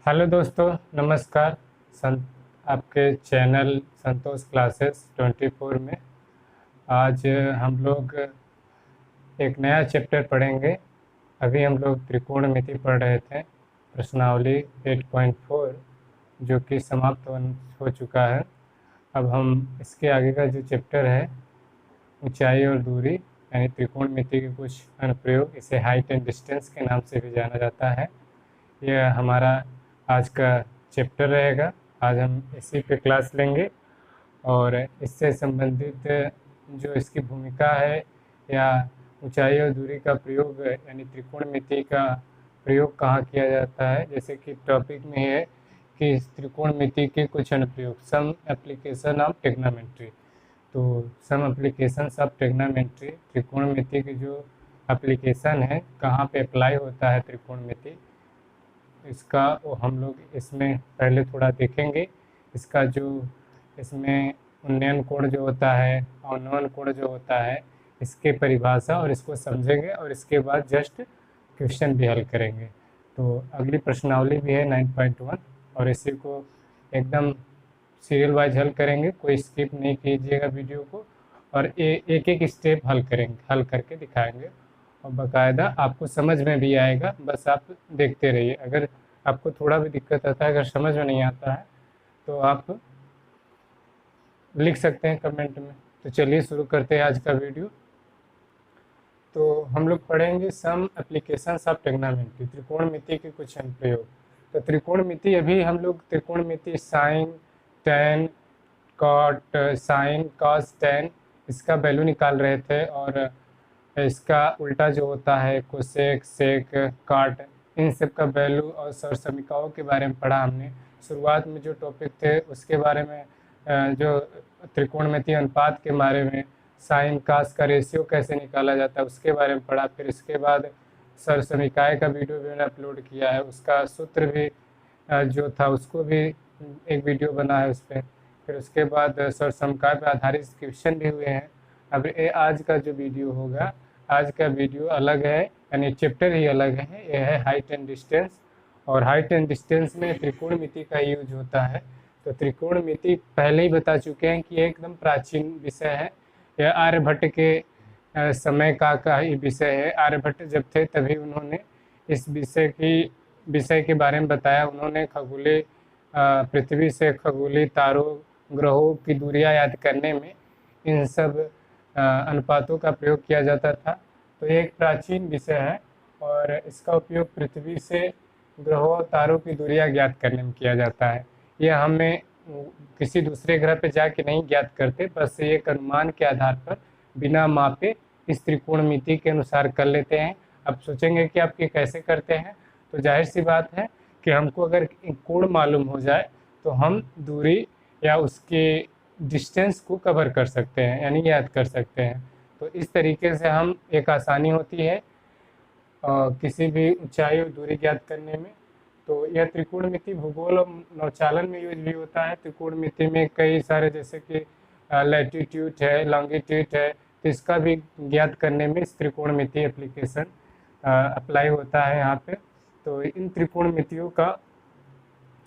Hello दोस्तों, नमस्कार। आपके चैनल संतोष क्लासेस 24 में आज हम लोग एक नया चैप्टर पढ़ेंगे। अभी हम लोग त्रिकोणमिति पढ़ रहे थे, प्रश्नावली 8.4 जो कि समाप्त हो चुका है। अब हम इसके आगे का जो चैप्टर है, ऊंचाई और दूरी यानी त्रिकोणमिति के कुछ अनुप्रयोग, इसे हाइट एंड डिस्टेंस के नाम से भी जाना जाता है, यह हमारा आज का चैप्टर रहेगा। आज हम इसी पे क्लास लेंगे और इससे संबंधित जो इसकी भूमिका है या ऊंचाई और दूरी का प्रयोग यानी त्रिकोणमिति का प्रयोग कहाँ किया जाता है, जैसे कि टॉपिक में है कि त्रिकोणमिति के कुछ अनुप्रयोग, सम एप्लीकेशन ऑफ ट्रिग्नोमेट्री। तो सम एप्लीकेशंस ऑफ ट्रिग्नोमेट्री, त्रिकोणमिति की जो एप्लीकेशन है, कहाँ पे अप्लाई होता है त्रिकोणमिति, इसका वो हम लोग इसमें पहले थोड़ा देखेंगे। इसका जो इसमें उन्नयन कोण जो होता है, अवनमन कोण जो होता है, इसके परिभाषा और इसको समझेंगे और इसके बाद जस्ट क्वेश्चन भी हल करेंगे। तो अगली प्रश्नावली भी है 9.1 और इसी को एकदम सीरियल वाइज हल करेंगे, कोई स्किप नहीं कीजिएगा वीडियो को, और एक एक स्टेप हल करेंगे, हल करके दिखाएंगे और बाकायदा आपको समझ में भी आएगा। बस आप देखते रहिए। अगर आपको थोड़ा भी दिक्कत आता है, अगर समझ में नहीं आता है तो आप लिख सकते हैं कमेंट में। तो चलिए शुरू करते हैं आज का वीडियो। तो हम लोग पढ़ेंगे सम एप्लीकेशंस ऑफ ट्रिग्नोमेट्री, त्रिकोणमिति के कुछ अनुप्रयोग। तो त्रिकोणमिति, अभी हम लोग त्रिकोणमिति sine, tan, cot, sine, cos, tan, इसका वैल्यू निकाल रहे थे और इसका उल्टा जो होता है कोसेक, सेक, काट, इन सब का वैल्यू और सरसमीकाओं के बारे में पढ़ा हमने। शुरुआत में जो टॉपिक थे उसके बारे में, जो त्रिकोणमिति अनुपात के बारे में, साइन कास का रेशियो कैसे निकाला जाता है उसके बारे में पढ़ा। फिर इसके बाद सरसमीकाय का वीडियो भी मैंने अपलोड किया है, उसका सूत्र भी जो था उसको भी एक वीडियो बना है उस पर। फिर उसके बाद सरसमीकाय पर आधारित क्वेश्चन भी हुए हैं। अब ये आज का जो वीडियो होगा, आज का वीडियो अलग है, यानी चैप्टर ही अलग है। यह है हाइट एंड डिस्टेंस, और हाइट एंड डिस्टेंस में त्रिकोणमिति का यूज होता है। तो त्रिकोणमिति पहले ही बता चुके हैं कि एकदम प्राचीन विषय है। यह आर्यभट्ट के समय का ही विषय है। आर्यभट्ट जब थे तभी उन्होंने इस विषय के बारे में बताया। उन्होंने खगोलीय पृथ्वी से खगोलीय तारों, ग्रहों की दूरियां याद करने में इन सब अनुपातों का प्रयोग किया जाता था। तो ये एक प्राचीन विषय है और इसका उपयोग पृथ्वी से ग्रहों और तारों की दूरियां ज्ञात करने में किया जाता है। यह हमें किसी दूसरे ग्रह पे जाके नहीं ज्ञात करते, बस एक अनुमान के आधार पर बिना मापे इस त्रिकोणमिति के अनुसार कर लेते हैं। अब सोचेंगे कि आप ये कैसे करते हैं, तो जाहिर सी बात है कि हमको अगर कोण मालूम हो जाए तो हम दूरी या उसके डिस्टेंस को कवर कर सकते हैं, यानी याद कर सकते हैं। तो इस तरीके से हम एक आसानी होती है किसी भी ऊंचाई और दूरी ज्ञात करने में। तो यह त्रिकोणमिति भूगोल और नौचालन में यूज भी होता है। त्रिकोणमिति में कई सारे, जैसे कि लैटिट्यूड है, लॉन्गिट्यूड है, तो इसका भी ज्ञात करने में इस त्रिकोणमिति एप्लीकेशन अप्लाई होता है यहाँ पे। तो इन त्रिकोणमितियों का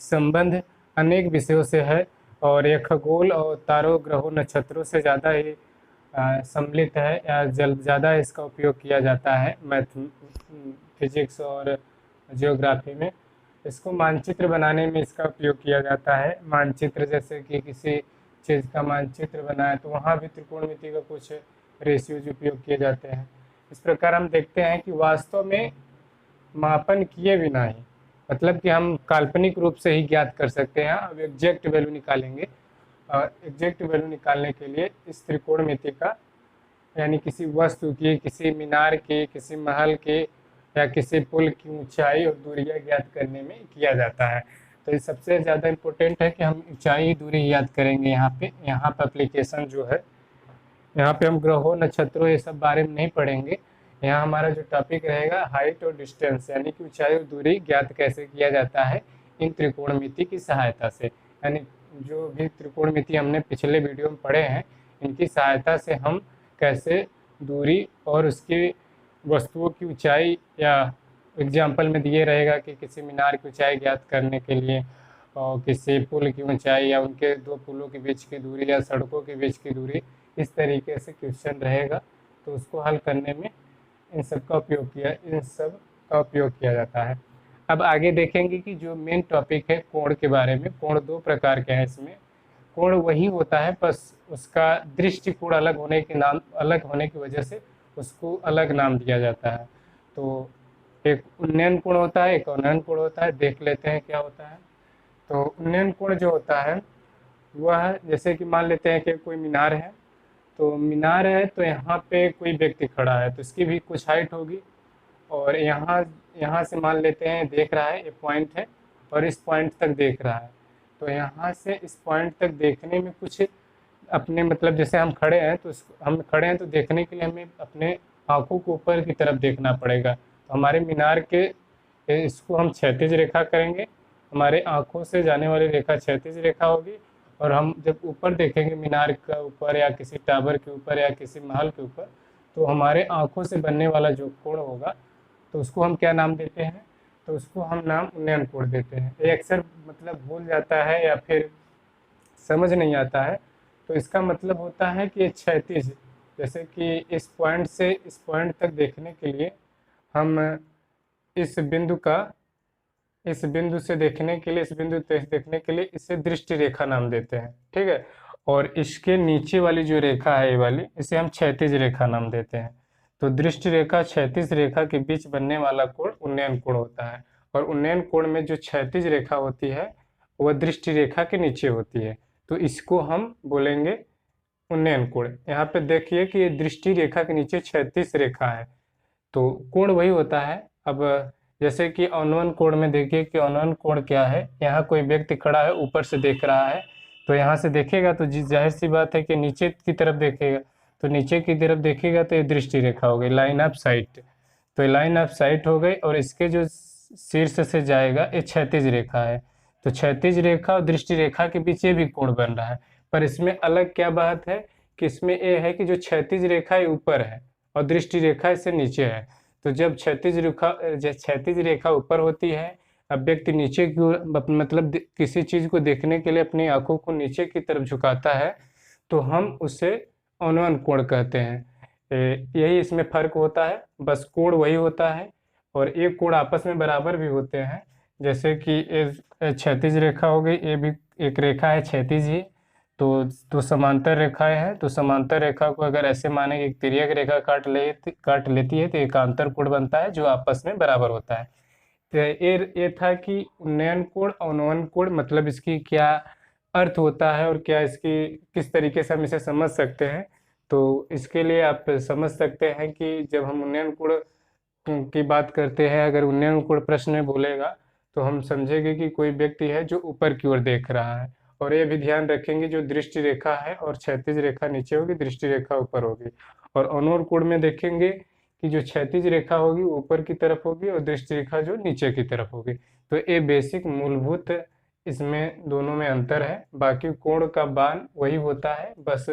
संबंध अनेक विषयों से है और यह खगोल और तारों, ग्रहों, नक्षत्रों से ज़्यादा ही सम्मिलित है या ज़्यादा इसका उपयोग किया जाता है फिजिक्स और जियोग्राफी में। इसको मानचित्र बनाने में इसका उपयोग किया जाता है। मानचित्र, जैसे कि किसी चीज़ का मानचित्र बना है तो वहाँ भी त्रिकोणमिति का कुछ रेशियोज उपयोग किए जाते हैं। इस प्रकार हम देखते हैं कि वास्तव में मापन किए बिना ही, मतलब कि हम काल्पनिक रूप से ही ज्ञात कर सकते हैं। अब एग्जैक्ट वैल्यू निकालेंगे और एग्जैक्ट वैल्यू निकालने के लिए इस त्रिकोणमिति का, यानी किसी वस्तु की, किसी मीनार की, किसी महल की या किसी पुल की ऊंचाई और दूरियां ज्ञात करने में किया जाता है। तो ये सबसे ज़्यादा इम्पोर्टेंट है कि हम ऊंचाई दूरी याद करेंगे। यहाँ पे एप्लीकेशन जो है, यहाँ पे हम ग्रहों, नक्षत्रों, ये सब बारे में नहीं पढ़ेंगे। यहाँ हमारा जो टॉपिक रहेगा हाइट और डिस्टेंस, यानी कि ऊंचाई और दूरी ज्ञात कैसे किया जाता है इन त्रिकोणमिति की सहायता से। यानी जो भी त्रिकोणमिति हमने पिछले वीडियो में पढ़े हैं, इनकी सहायता से हम कैसे दूरी और उसकी वस्तुओं की ऊंचाई या एग्जाम्पल में दिए रहेगा कि किसी मीनार की ऊंचाई ज्ञात करने के लिए और किसी पुल की ऊंचाई या उनके दो पुलों के बीच की दूरी या सड़कों के बीच की दूरी, इस तरीके से क्वेश्चन रहेगा। तो उसको हल करने में इन सब का उपयोग किया जाता है। अब आगे देखेंगे कि जो मेन टॉपिक है कोण के बारे में। कोण दो प्रकार के हैं इसमें। कोण वही होता है, बस उसका दृष्टिकोण अलग होने की वजह से उसको अलग नाम दिया जाता है। तो एक उन्नयन कोण होता है, एक अवनयन कोण होता है। देख लेते हैं क्या होता है। तो उन्नयन कोण जो होता है वह, जैसे कि मान लेते हैं कि कोई मीनार है, तो मीनार है तो यहाँ पे कोई व्यक्ति खड़ा है तो इसकी भी कुछ हाइट होगी, और यहाँ यहाँ से मान लेते हैं देख रहा है, ये पॉइंट है और इस पॉइंट तक देख रहा है। तो यहाँ से इस पॉइंट तक देखने में कुछ अपने मतलब, जैसे हम खड़े हैं तो देखने के लिए हमें अपने आंखों को ऊपर की तरफ देखना पड़ेगा। तो हमारे मीनार के इसको हम क्षैतिज रेखा करेंगे, हमारे आंखों से जाने वाली रेखा क्षैतिज रेखा होगी। और हम जब ऊपर देखेंगे मीनार का ऊपर या किसी टावर के ऊपर या किसी महल के ऊपर, तो हमारे आंखों से बनने वाला जो कोण होगा तो उसको हम क्या नाम देते हैं, तो उसको हम नाम उन्नयन कोण देते हैं। ये अक्सर मतलब भूल जाता है या फिर समझ नहीं आता है। तो इसका मतलब होता है कि क्षैतिज, जैसे कि इस पॉइंट से इस पॉइंट तक देखने के लिए हम इस बिंदु का इस बिंदु से देखने के लिए इस बिंदु तक देखने के लिए इसे दृष्टि रेखा नाम देते हैं, ठीक है। और इसके नीचे वाली जो रेखा है ये वाली, इसे हम क्षैतिज रेखा नाम देते हैं। तो दृष्टि रेखा क्षैतिज रेखा के बीच बनने वाला कोण उन्नयन कोण होता है। और उन्नयन कोण में जो क्षैतिज रेखा होती है वह दृष्टि रेखा के नीचे होती है, तो इसको हम बोलेंगे उन्नयन कोण। यहाँ पे देखिए कि ये दृष्टि रेखा के नीचे क्षैतिज रेखा है, तो कोण वही होता है। अब जैसे कि अवनयन कोण में देखिए कि अवनयन कोण क्या है। यहाँ कोई व्यक्ति खड़ा है, ऊपर से देख रहा है, तो यहाँ से देखेगा तो जाहिर सी बात है कि नीचे की तरफ देखेगा। तो नीचे की तरफ देखेगा तो ये दृष्टि रेखा हो गई, लाइन ऑफ साइट। तो ये लाइन ऑफ साइट हो गई, और इसके जो शीर्ष से जाएगा ये क्षैतिज रेखा है। तो क्षैतिज रेखा और दृष्टि रेखा के बीच ये भी कोण बन रहा है। पर इसमें अलग क्या बात है कि इसमें ये है कि जो क्षैतिज रेखा ये ऊपर है और दृष्टि रेखा इससे नीचे है। तो जब क्षैतिज रेखा ऊपर होती है, अब व्यक्ति नीचे की ओर मतलब किसी चीज को देखने के लिए अपनी आंखों को नीचे की तरफ झुकाता है, तो हम उसे अवनयन कोण कहते हैं। यही इसमें फर्क होता है, बस कोण वही होता है और एक कोण आपस में बराबर भी होते हैं। जैसे कि क्षैतिज रेखा हो गई, ये भी एक रेखा है क्षैतिज ही। तो समांतर रेखाएं हैं, तो समांतर रेखा को अगर ऐसे माने कि एक तिर्यक रेखा काट लेती है तो एकांतर कोण बनता है जो आपस में बराबर होता है। तो ये था कि उन्नयन कोण अवनयन कोण मतलब इसकी क्या अर्थ होता है और क्या इसकी किस तरीके से हम इसे समझ सकते हैं। तो इसके लिए आप समझ सकते हैं कि जब हम उन्नयन कोण की बात करते हैं, अगर उन्नयन कोण प्रश्न में बोलेगा तो हम समझेंगे कि कोई व्यक्ति है जो ऊपर की ओर देख रहा है। और ये भी ध्यान रखेंगे जो दृष्टि रेखा है और क्षैतिज रेखा नीचे होगी, दृष्टि रेखा ऊपर होगी। और अवनयन कोण में देखेंगे कि जो क्षैतिज रेखा होगी वो ऊपर की तरफ होगी और दृष्टि रेखा जो नीचे की तरफ होगी। तो ये बेसिक मूलभूत इसमें दोनों में अंतर है। बाकी कोण का बान वही होता है, बस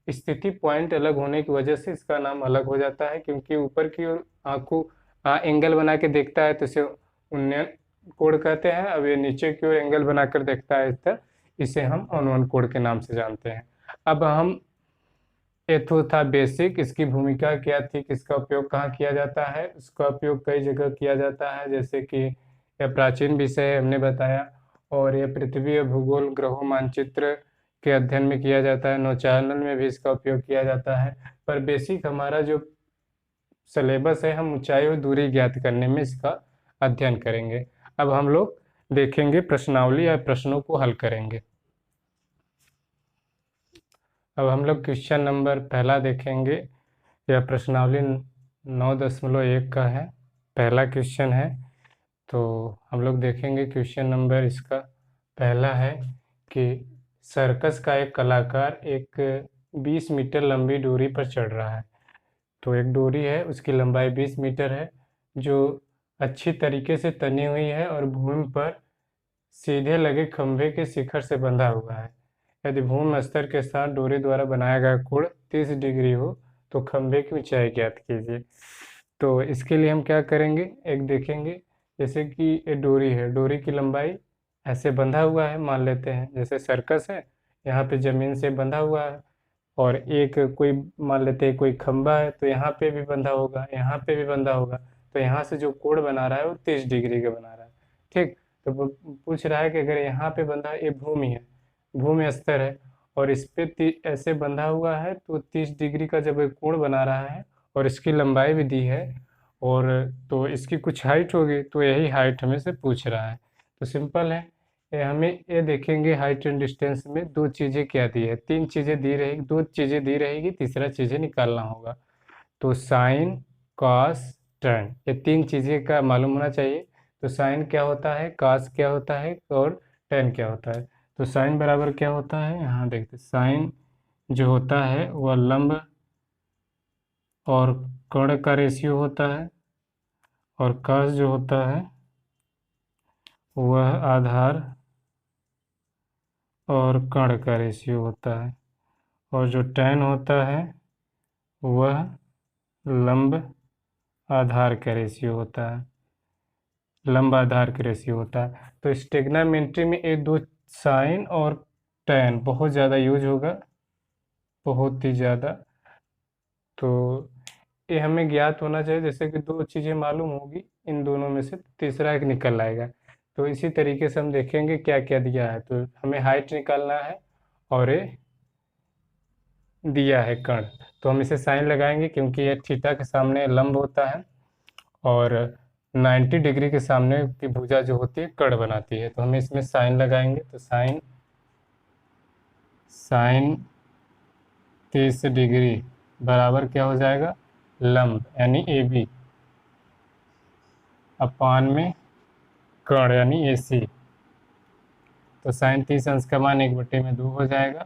स्थिति पॉइंट अलग होने की वजह से इसका नाम अलग हो जाता है। क्योंकि ऊपर की ओर आंखों एंगल बना के देखता है तो इसे उन्नयन कोण कहते हैं। अब ये नीचे की ओर एंगल बनाकर देखता है इस तरह, इसे हम अवनयन कोण के नाम से जानते हैं। अब हम ये तो था बेसिक, इसकी भूमिका क्या थी, किसका उपयोग कहाँ किया जाता है। उसका उपयोग कई जगह किया जाता है, जैसे कि यह प्राचीन विषय है हमने बताया, और यह पृथ्वी और भूगोल ग्रहों मानचित्र के अध्ययन में किया जाता है। नौचालन में भी इसका उपयोग किया जाता है। पर बेसिक हमारा जो सिलेबस है, हम ऊंचाई और दूरी ज्ञात करने में इसका अध्ययन करेंगे। अब हम लोग देखेंगे प्रश्नावली या प्रश्नों को हल करेंगे। अब हम लोग क्वेश्चन नंबर पहला देखेंगे। यह प्रश्नावली 9.1 का है, पहला क्वेश्चन है। तो हम लोग देखेंगे क्वेश्चन नंबर इसका पहला है कि सर्कस का एक कलाकार एक 20 मीटर लंबी डोरी पर चढ़ रहा है। तो एक डोरी है, उसकी लंबाई 20 मीटर है, जो अच्छी तरीके से तनी हुई है और भूमि पर सीधे लगे खंभे के शिखर से बंधा हुआ है। यदि भूमि स्तर के साथ डोरी द्वारा बनाया गया कोण 30 डिग्री हो तो खंभे की ऊंचाई ज्ञात कीजिए। तो इसके लिए हम क्या करेंगे, एक देखेंगे जैसे कि ये डोरी है, डोरी की लंबाई ऐसे बंधा हुआ है मान लेते हैं, जैसे सर्कस है, यहाँ पे ज़मीन से बंधा हुआ है, और एक कोई मान लेते हैं कोई खंभा है, तो यहाँ पे भी बंधा होगा, यहाँ पे भी बंधा होगा, तो यहाँ से जो कोण बना रहा है वो 30 डिग्री का बना रहा है। ठीक, तो वो पूछ रहा है कि अगर यहाँ पे बंधा, ये भूमि है, भूमि स्तर है, और इस पे ऐसे बंधा हुआ है, तो 30 डिग्री का जब ये कोण बना रहा है और इसकी लंबाई भी दी है, और तो इसकी कुछ हाइट होगी, तो यही हाइट हमें से पूछ रहा है। तो सिंपल है, ये हमें ये देखेंगे हाइट एंड डिस्टेंस में दो चीज़ें क्या दी है, तीन चीज़ें दी रहेगी, दो चीज़ें दी रहेगी, तीसरा चीज़ें निकालना होगा। तो साइन, कॉस, टैन, ये तीन चीज़ें का मालूम होना चाहिए। तो साइन क्या होता है, कॉस क्या होता है, और टैन क्या होता है। तो साइन बराबर क्या होता है, यहाँ देखते, साइन जो होता है वह लंब और कोण का रेशियो होता है, और कॉस जो होता है वह आधार और कर्ण का रेशियो होता है, और जो टैन होता है वह लंब आधार का रेशियो होता है, लंब आधार का रेशियो होता है। तो इस ट्रिग्नोमेट्री में ये दो साइन और टैन बहुत ज़्यादा यूज होगा, बहुत ही ज़्यादा। तो ये हमें ज्ञात होना चाहिए, जैसे कि दो चीज़ें मालूम होगी, इन दोनों में से तीसरा एक निकल आएगा। तो इसी तरीके से हम देखेंगे क्या क्या दिया है। तो हमें हाइट निकालना है, और ये दिया है कर्ण, तो हम इसे साइन लगाएंगे क्योंकि ये थीटा के सामने लंब होता है, और 90 डिग्री के सामने की भुजा जो होती है कर्ण बनाती है। तो हम इसमें साइन लगाएंगे, तो साइन साइन 30 डिग्री बराबर क्या हो जाएगा, लंब यानी ए बी अपान में कर्ण यानी ए सी। तो साइन 30 अंश का मान 1/2 हो जाएगा,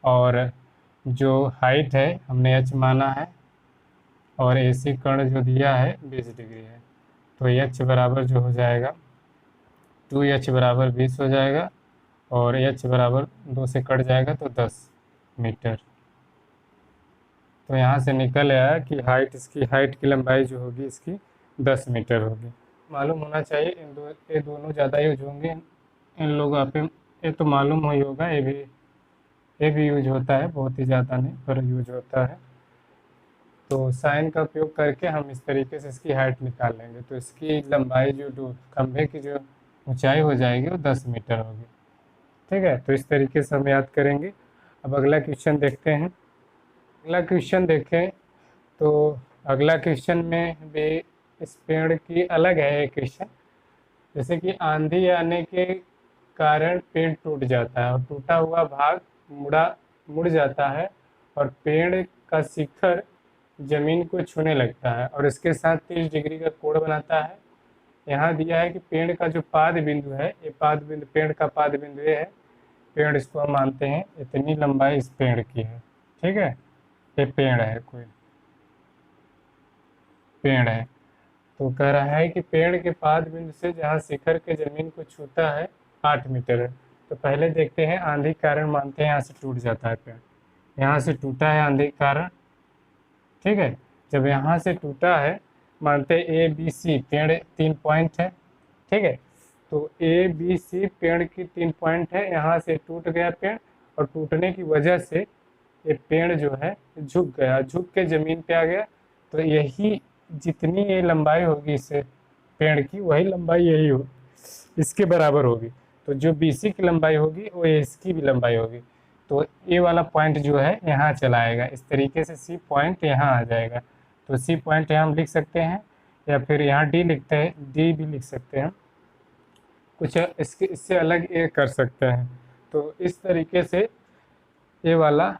और जो हाइट है हमने एच माना है, और ए सी कर्ण जो दिया है 20 डिग्री है, तो एच बराबर जो हो जाएगा 2h बराबर 20 हो जाएगा, और h बराबर 2 से कट जाएगा तो 10 मीटर। तो यहाँ से निकल आया कि हाइट, इसकी हाइट की लंबाई जो होगी इसकी 10 मीटर होगी। मालूम होना चाहिए, ये दोनों ज़्यादा यूज होंगे इन लोगों पे, ये तो मालूम ही होगा, ये भी यूज होता है, बहुत ही ज़्यादा नहीं पर यूज होता है। तो साइन का उपयोग करके हम इस तरीके से इसकी हाइट निकाल लेंगे। तो इसकी लंबाई जो खंभे की जो ऊंचाई हो जाएगी वो 10 मीटर होगी। ठीक है, तो इस तरीके से हम याद करेंगे। अब अगला क्वेश्चन देखते हैं। अगला क्वेश्चन देखें तो अगला क्वेश्चन में भी इस पेड़ की अलग है एक क्वेश्चन, जैसे कि आंधी आने के कारण पेड़ टूट जाता है, और टूटा हुआ भाग मुड़ जाता है, और पेड़ का शिखर जमीन को छूने लगता है, और इसके साथ 30 डिग्री का कोण बनाता है। यहाँ दिया है कि पेड़ का जो पाद बिंदु है, ये पाद बिंदु, पेड़ का पाद बिंदु ये है, पेड़ इसको हम मानते हैं, इतनी लंबाई इस पेड़ की है। ठीक है, ये पेड़ है, कोई पेड़ है। तो कह रहा है कि पेड़ के पाद बिंदु से जहाँ शिखर के जमीन को छूता है 8 मीटर है। तो पहले देखते हैं, आंधी कारण मानते हैं यहाँ से टूट जाता है पेड़, यहाँ से टूटा है आंधी कारण। ठीक है, जब यहाँ से टूटा है, मानते ए बी सी पेड़ 3 पॉइंट है। ठीक है, तो ए बी सी पेड़ की 3 पॉइंट है, यहाँ से टूट गया पेड़, और टूटने की वजह से ये पेड़ जो है झुक गया, झुक के ज़मीन पे आ गया। तो यही जितनी ये लंबाई होगी इस पेड़ की, वही लंबाई यही हो, इसके बराबर होगी। तो जो बी सी की लंबाई होगी वो इसकी भी लंबाई होगी। तो ए वाला पॉइंट जो है यहाँ चला आएगा, इस तरीके से सी पॉइंट यहाँ आ जाएगा। तो सी पॉइंट यहाँ हम लिख सकते हैं, या फिर यहाँ डी लिखते हैं, डी भी लिख सकते हैं, कुछ इससे अलग ये कर सकते हैं। तो इस तरीके से ये वाला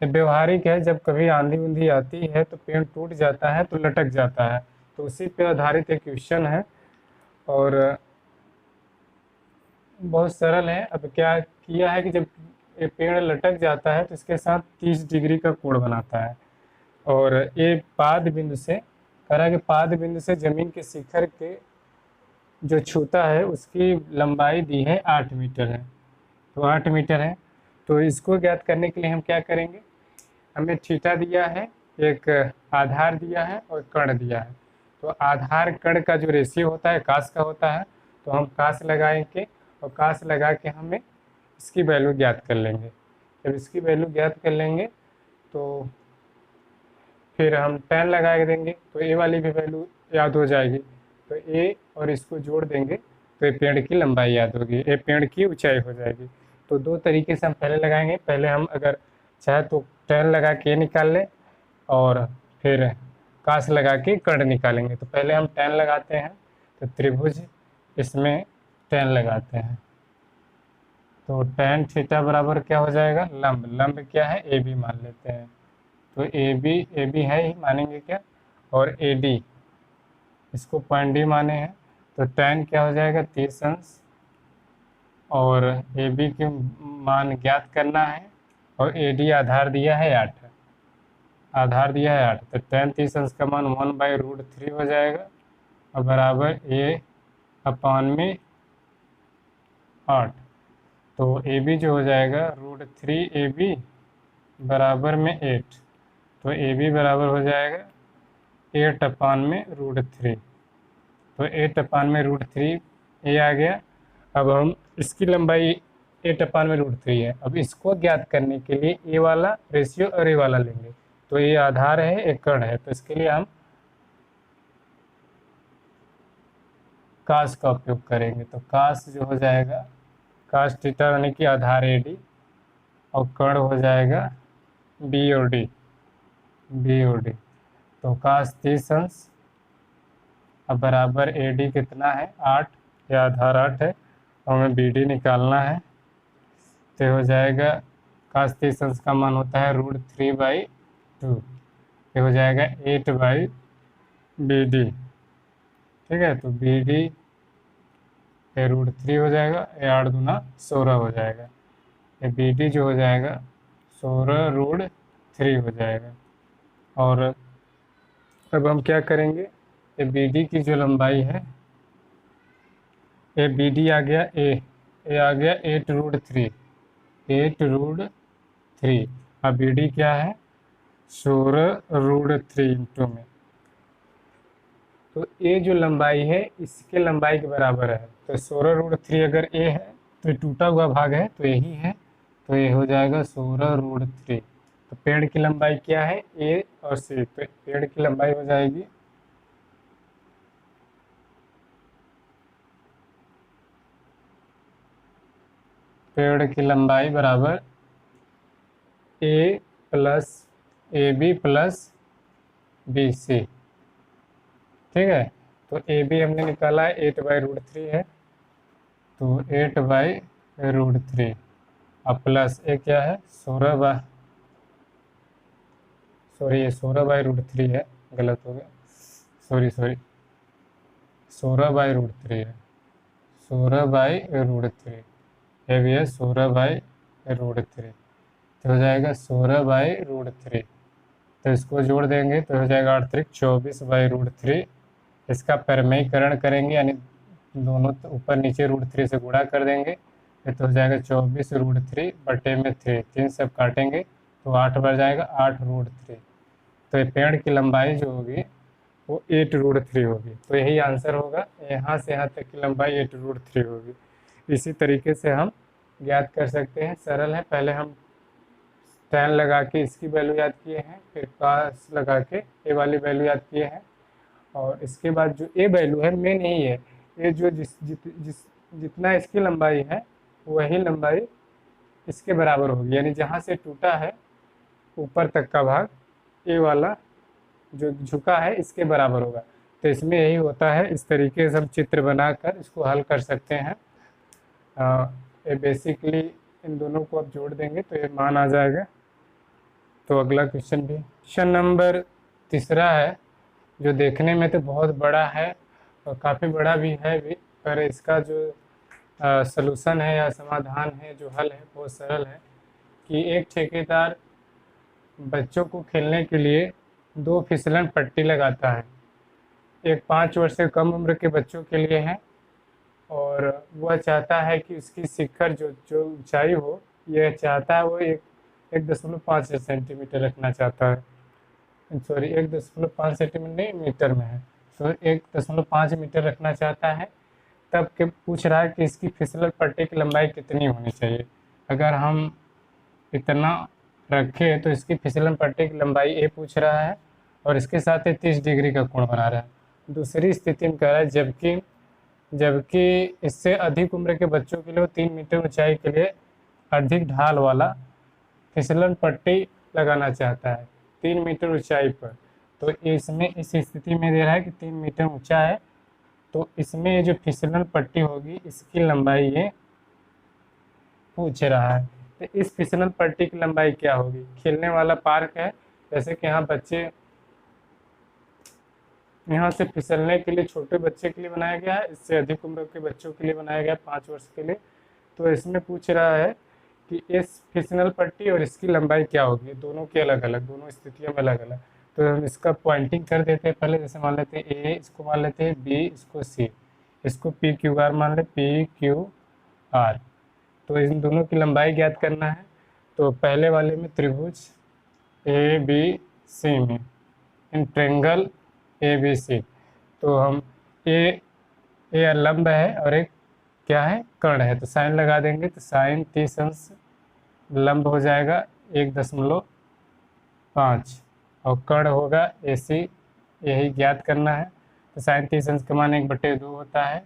व्यवहारिक है, जब कभी आंधी उंधी आती है तो पेड़ टूट जाता है, तो लटक जाता है। तो उसी पे आधारित एक क्वेश्चन है, और बहुत सरल है। अब क्या किया है कि जब ये पेड़ लटक जाता है तो इसके साथ 30 डिग्री का कोण बनाता है, और ये पाद बिंदु से कह रहा है कि पाद बिंदु से जमीन के शिखर के जो छूता है उसकी लंबाई दी है 8 मीटर है। तो 8 मीटर है, तो इसको ज्ञात करने के लिए हम क्या करेंगे, हमें थीटा दिया है एक आधार दिया है और कण दिया है। तो आधार कण का जो रेशियो होता है कास का होता है, तो हम कास लगाएंगे और कास लगा के हमें इसकी वैल्यू ज्ञात कर लेंगे। जब इसकी वैल्यू ज्ञात कर लेंगे तो फिर हम tan लगा देंगे तो ए वाली भी वैल्यू याद हो जाएगी। तो ए और इसको जोड़ देंगे तो ये पेड़ की लंबाई याद होगी, ये पेड़ की ऊंचाई हो जाएगी। तो दो तरीके से हम पहले लगाएंगे, पहले हम अगर चाहे तो tan लगा के निकाल लें और फिर कास लगा के कर्ण निकालेंगे। तो पहले हम tan लगाते हैं, तो त्रिभुज इसमें tan लगाते हैं। तो tan थीटा बराबर क्या हो जाएगा, लंब। लंब क्या है, ए बी मान लेते हैं। तो ए बी है ही मानेंगे क्या, और ए डी इसको पॉइंट डी माने हैं। तो tan क्या हो जाएगा 30 अंश, और ए बी के मान ज्ञात करना है, और ए डी आधार दिया है 8, आधार दिया है 8। तो tan 30 अंश का मान 1/√3 हो जाएगा और बराबर ए अपान में 8। तो ए बी जो हो जाएगा √3 ए बी बराबर में 8। तो ए बी बराबर हो जाएगा 8 अपान में √3। तो 8 अपान में √3 ए आ गया। अब हम इसकी लंबाई 8 अपान में √3 है। अब इसको ज्ञात करने के लिए ए वाला रेशियो और ए वाला लेंगे। तो ये आधार है, एक कण है, तो इसके लिए हम कास का उपयोग करेंगे। तो कास जो हो जाएगा कास थीटा यानी कि आधार ए डी और कण हो जाएगा बी और डी, बी और डी। तो कास 30 अंश अब बराबर ए डी कितना है 8, या आधार 8 है, और हमें बी डी निकालना है। तो हो जाएगा कास 30 अंश का मान होता है √3/2, ये हो जाएगा 8/BD। ठीक है, तो बी डी √3 हो जाएगा, ये 8 दूना 16 हो जाएगा। ये बी डी जो हो जाएगा 16√3 हो जाएगा। और अब हम क्या करेंगे, ये बी डी की जो लंबाई है, ये बी डी आ गया ए आ गया 8√3, 8√3। अब बी डी क्या है 16√3 इंटू में। तो ए जो लंबाई है इसके लंबाई के बराबर है। तो 16√3 अगर ए है तो टूटा हुआ भाग है तो यही है, तो ये हो जाएगा 16√3। तो पेड़ की लंबाई क्या है ए और सी, तो पेड़ की लंबाई हो जाएगी पेड़ की लंबाई बराबर A plus A B plus B C. ठीक है, तो ए बी हमने निकाला है 8/√3 है, तो 8/√3 अब प्लस ए क्या है 16/√3 है, गलत हो गया, सॉरी 16/√3 है, 16/√3 ये भी है 16/√3। तो हो जाएगा 16/√3। तो इसको जोड़ देंगे तो हो जाएगा 8 त्रिक 24/√3। इसका परमेयीकरण करेंगे यानी दोनों ऊपर नीचे √3 से गुणा कर देंगे, तो हो जाएगा 24√3 बटे में 3 से अब काटेंगे तो 8 बढ़ जाएगा 8√3। तो ये पेड़ की लंबाई जो होगी वो 8√3 होगी। तो यही आंसर होगा, यहाँ से यहाँ तक की लंबाई 8√3 होगी। इसी तरीके से हम ज्ञात कर सकते हैं, सरल है। पहले हम tan लगा के इसकी वैल्यू याद किए हैं, फिर कास लगा के ए वाली वैल्यू याद किए हैं, और इसके बाद जो ए वैल्यू है मेन यही है, ये जो जितना इसकी लंबाई है वही लंबाई इसके बराबर होगी, यानी जहाँ से टूटा है ऊपर तक का भाग ए वाला जो झुका है इसके बराबर होगा। तो इसमें यही होता है, इस तरीके से हम चित्र बनाकर इसको हल कर सकते हैं। ये बेसिकली इन दोनों को अब जोड़ देंगे तो ये मान आ जाएगा। तो अगला क्वेश्चन भी क्वेश्चन नंबर 3 है, जो देखने में तो बहुत बड़ा है और काफ़ी बड़ा भी है भी, पर इसका जो सलूशन है या समाधान है जो हल है वो सरल है। कि एक ठेकेदार बच्चों को खेलने के लिए 2 फिसलन पट्टी लगाता है। एक 5 वर्ष से कम उम्र के बच्चों के लिए है, और वह चाहता है कि उसकी शिखर जो ऊंचाई हो, यह चाहता है वो 1.5 सेंटीमीटर रखना चाहता है। सॉरी 1.5 सेंटीमीटर नहीं, मीटर में है, तो 1.5 मीटर रखना चाहता है। तब के पूछ रहा है कि इसकी फिसलन पट्टी की लंबाई कितनी होनी चाहिए। अगर हम इतना रखें तो इसकी फिसलन पट्टी की लंबाई ए पूछ रहा है और इसके साथ ही 30 डिग्री का कोण बना रहा है। दूसरी स्थिति में कह रहा है जबकि जबकि इससे अधिक उम्र के बच्चों के लिए 3 मीटर ऊंचाई के लिए अधिक ढाल वाला फिसलन पट्टी लगाना चाहता है 3 मीटर ऊंचाई पर। तो इसमें इस स्थिति में दे रहा है कि 3 मीटर ऊंचा है, तो इसमें ये जो फिसलन पट्टी होगी इसकी लंबाई ये पूछ रहा है। तो इस फिसलन पट्टी की लंबाई क्या होगी? खेलने वाला पार्क है, जैसे कि यहाँ बच्चे यहाँ से फिसलने के लिए छोटे बच्चे के लिए बनाया गया है, इससे अधिक उम्र के बच्चों के लिए बनाया गया है 5 वर्ष के लिए। तो इसमें पूछ रहा है कि इस फिसलन पट्टी और इसकी लंबाई क्या होगी, दोनों की अलग अलग, दोनों स्थितियों में अलग अलग। तो हम इसका पॉइंटिंग कर देते हैं पहले, जैसे मान लेते हैं ए, इसको मान लेते हैं बी, इसको सी, इसको पी क्यू आर मान ले, पी क्यू आर। तो इन दोनों की लंबाई ज्ञात करना है। तो पहले वाले में त्रिभुज ए बी सी में in triangle A B C, तो हम ए लंब है और एक क्या है, कर्ण है, तो साइन लगा देंगे। तो साइन 30 अंश लंब हो जाएगा 1.5 और कर्ण होगा ए सी, यही ज्ञात करना है। तो साइन 30 अंश का मान 1/2 होता है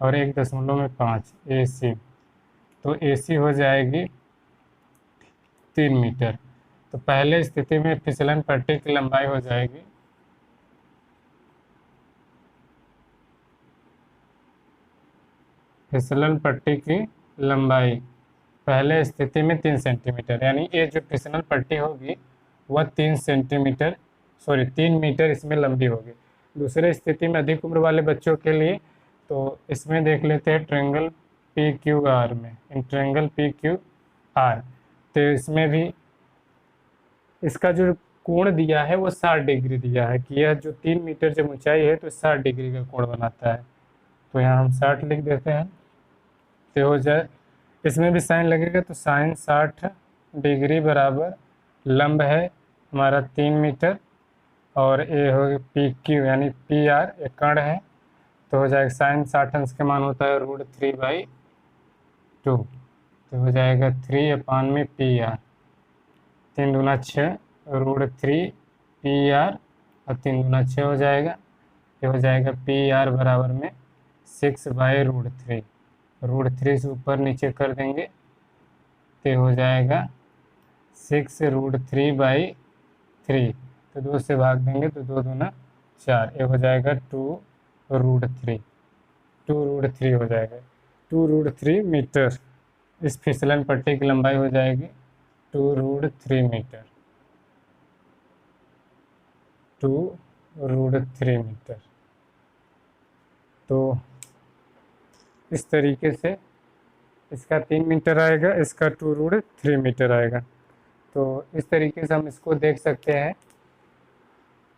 और 1.5 ए सी, तो ए सी हो जाएगी 3 मीटर। तो पहले स्थिति में फिसलन पट्टी की लंबाई हो जाएगी फिसलन पट्टी की लंबाई पहले स्थिति में 3 सेंटीमीटर, यानी ये जो फिसलन पट्टी होगी वह 3 सेंटीमीटर सॉरी 3 मीटर इसमें लंबी होगी। दूसरे स्थिति में अधिक उम्र वाले बच्चों के लिए, तो इसमें देख लेते हैं ट्रेंगल पी क्यू आर में, in triangle P Q R. तो इसमें भी इसका जो कोण दिया है वो 60 डिग्री दिया है कि यह जो 3 मीटर जब ऊंचाई है तो 60 डिग्री का कोण बनाता है। तो यहाँ हम 60 लिख देते हैं, तो हो जाए, इसमें भी साइन लगेगा, तो साइन 60 डिग्री बराबर लंब है हमारा 3 मीटर और ए हो पी क्यू यानी पी आर एक कर्ण है, तो हो जाएगा साइन 60 अंश का मान होता है √3/2, तो हो जाएगा 3 पी आर, 3 दूना 6 √3 पी आर और 3 दूना 6 हो जाएगा। ये हो जाएगा पी आर बराबर में 6/√3, √3 से ऊपर नीचे कर देंगे तो हो जाएगा 6√3/3, तो 2 से भाग देंगे तो 2 दूना 4, ये हो जाएगा 2√3 हो जाएगा 2√3 मीटर। इस फिसलन पट्टी की लंबाई हो जाएगी 2√3 मीटर, 2√3 मीटर। तो इस तरीके से इसका 3 मीटर आएगा, इसका 2√3 मीटर आएगा। तो इस तरीके से हम इसको देख सकते हैं।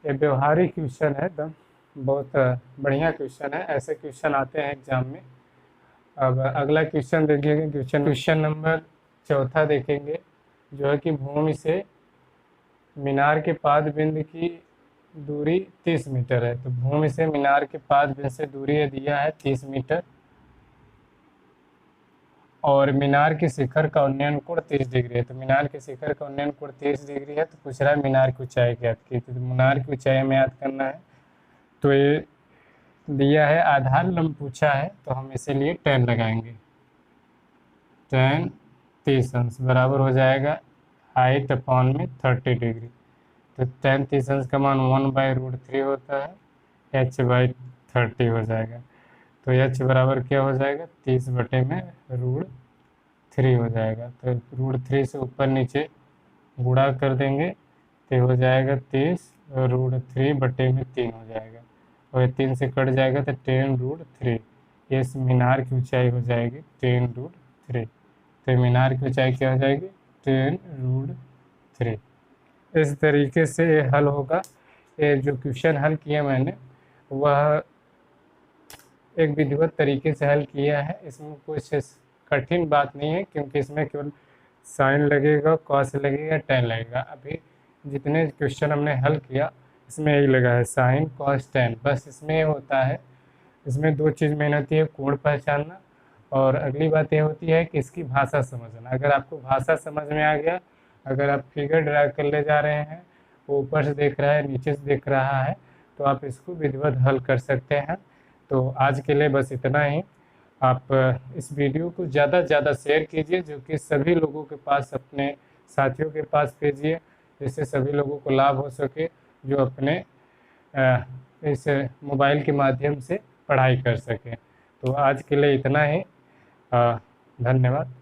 ये व्यवहारिक क्वेश्चन है, एकदम बहुत बढ़िया क्वेश्चन है, ऐसे क्वेश्चन आते हैं एग्जाम में। अब अगला क्वेश्चन देखिएगा, क्वेश्चन नंबर 4 देखेंगे, जो है कि भूमि से मीनार के पाद बिंद की दूरी 30 मीटर है। तो भूमि से मीनार के पाद बिंद से दूरी दिया है 30 मीटर और मीनार के शिखर का उन्नयन कोण 30 डिग्री है। तो मीनार के शिखर का उन्नयन कोण 30 डिग्री है, तो पूछ रहा है मीनार की ऊंचाई ज्ञात की। तो मीनार की ऊंचाई हमें याद करना है, तो ये दिया है आधार लंब पूछा है, तो हम इसीलिए tan लगाएंगे, tan 30 अंश बराबर हो जाएगा हाइट अपॉन में 30 डिग्री। तो tan 30 अंश का मान 1/√3 होता है, h/30 हो जाएगा। तो h बराबर क्या हो जाएगा 30/√3 हो जाएगा। तो √3 से ऊपर नीचे गुणा कर देंगे तो हो जाएगा 30√3/3 हो जाएगा और 3 से कट जाएगा तो tan√3। इस मीनार की ऊंचाई हो जाएगी tan√3। तो मीनार की ऊंचाई क्या हो जाएगी tan√3। इस तरीके से ये हल होगा। ये जो क्वेश्चन हल किया मैंने वह एक विधिवत तरीके से हल किया है, इसमें कुछ कठिन बात नहीं है, क्योंकि इसमें केवल साइन लगेगा, कॉस लगेगा, tan लगेगा। अभी जितने क्वेश्चन हमने हल किया इसमें यही लगा है साइन कॉस टेन, बस इसमें ये होता है, इसमें दो चीज़ मेन होती है, कोण पहचानना और अगली बात ये होती है कि इसकी भाषा समझना। अगर आपको भाषा समझ में आ गया, अगर आप फिगर ड्रा कर ले जा रहे हैं, वो ऊपर से देख रहा है नीचे से देख रहा है, तो आप इसको विधिवत हल कर सकते हैं। तो आज के लिए बस इतना ही। आप इस वीडियो को ज़्यादा से ज़्यादा शेयर कीजिए, जो कि सभी लोगों के पास, अपने साथियों के पास भेजिए, जिससे सभी लोगों को लाभ हो सके, जो अपने इस मोबाइल के माध्यम से पढ़ाई कर सकें। तो आज के लिए इतना ही। धन्यवाद।